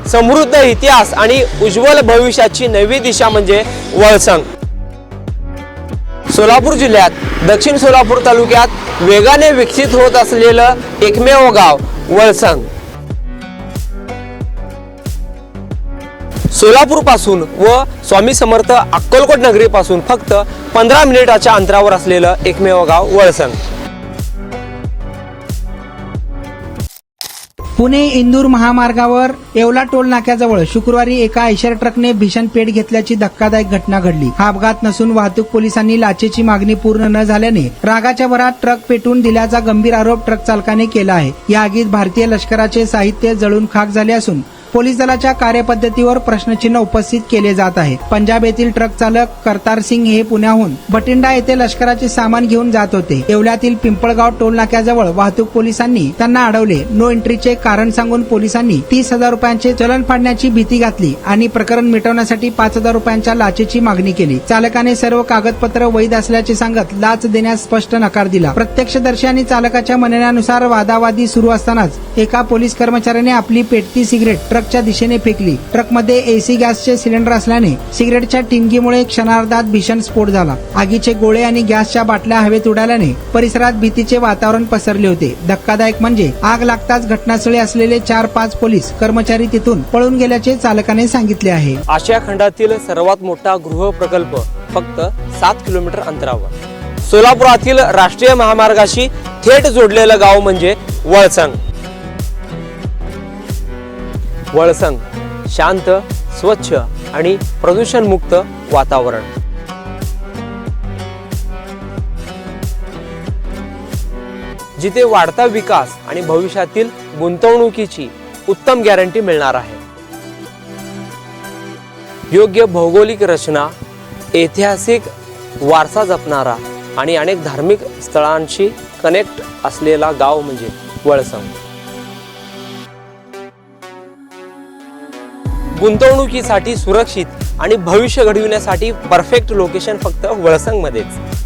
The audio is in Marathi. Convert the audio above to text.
समृद्ध इतिहास आणि उज्ज्वल भविष्याची नवी दिशा म्हणजे वळसंग। सोलापूर जिल्ह्यात दक्षिण सोलापूर तालुक्यात वेगाने विकसित होत असलेलं एकमेव गाव वळसंग। सोलापूर पासून व स्वामी समर्थ अक्कलकोट नगरी पासून फक्त 15 मिनिटाच्या अंतरावर असलेलं एकमेव गाव वळसंग। पुणे इंदूर महामार्गावर येवला टोल नाक्याजवळ शुक्रवारी एका आयशर ट्रकने भीषण पेट घेतल्याची धक्कादायक घटना घडली। हा अपघात नसून वाहतूक पोलिसांनी लाचेची मागणी पूर्ण न झाल्याने रागाच्या भरात ट्रक पेटवून दिल्याचा गंभीर आरोप ट्रक चालकाने केला आहे। या आगीत भारतीय लष्कराचे साहित्य जळून खाक झाले असून पोलीस दलाच्या कार्यपद्धतीवर प्रश्नचिन्ह उपस्थित केले जात आहे। पंजाब येथील ट्रक चालक करतार सिंग हे पुण्याहून बठिंडा येथे लष्कराचे सामान घेऊन जात होते। येवल्यातील पिंपळगाव टोल नाक्याजवळ वाहतूक पोलिसांनी त्यांना अडवले। नो एंट्रीचे कारण सांगून पोलिसांनी 30,000 रुपयांचे चलन फाडण्याची भीती घातली आणि प्रकरण मिटवण्यासाठी 5,000 रुपयांच्या लाचेची मागणी केली। चालकाने सर्व कागदपत्र वैध असल्याचे सांगत लाच देण्यास स्पष्ट नकार दिला। प्रत्यक्षदर्शी आणि चालकाच्या म्हणण्यानुसार वादावादी सुरू असतानाच एका पोलीस कर्मचाऱ्याने आपली पेटती सिगरेट ट्रकच्या दिशेने फेकली। ट्रकमध्ये एसी गॅसचे सिलेंडर असल्याने सिगरेटच्या टिंगीमुळे क्षणार्धात भीषण स्फोट झाला। आगीचे गोळे आणि गॅसच्या बाटल्या हवेत उडाल्याने परिसरात भीतीचे वातावरण पसरले होते। धक्कादायक म्हणजे आग लागताच घटनास्थळी असलेले 4-5 पोलीस कर्मचारी तिथून पळून गेल्याचे चालकाने सांगितले आहे। आशिया खंडातील सर्वात मोठा गृह प्रकल्प फक्त 7 किलोमीटर अंतरावर। सोलापुरातील राष्ट्रीय महामार्गाशी थेट जोडलेलं गाव म्हणजे वळसंग। वळसंग शांत, स्वच्छ आणि प्रदूषण मुक्त वातावरण। जिथे वाढता विकास आणि भविष्यातील गुंतवणुकीची उत्तम गॅरंटी मिळणार आहे। योग्य भौगोलिक रचना, ऐतिहासिक वारसा जपणारा आणि अनेक धार्मिक स्थळांशी कनेक्ट असलेला गाव म्हणजे वळसंग। गुंतवणुकीसाठी सुरक्षित आणि भविष्य घडविण्यासाठी परफेक्ट लोकेशन फक्त वळसंग मध्येच।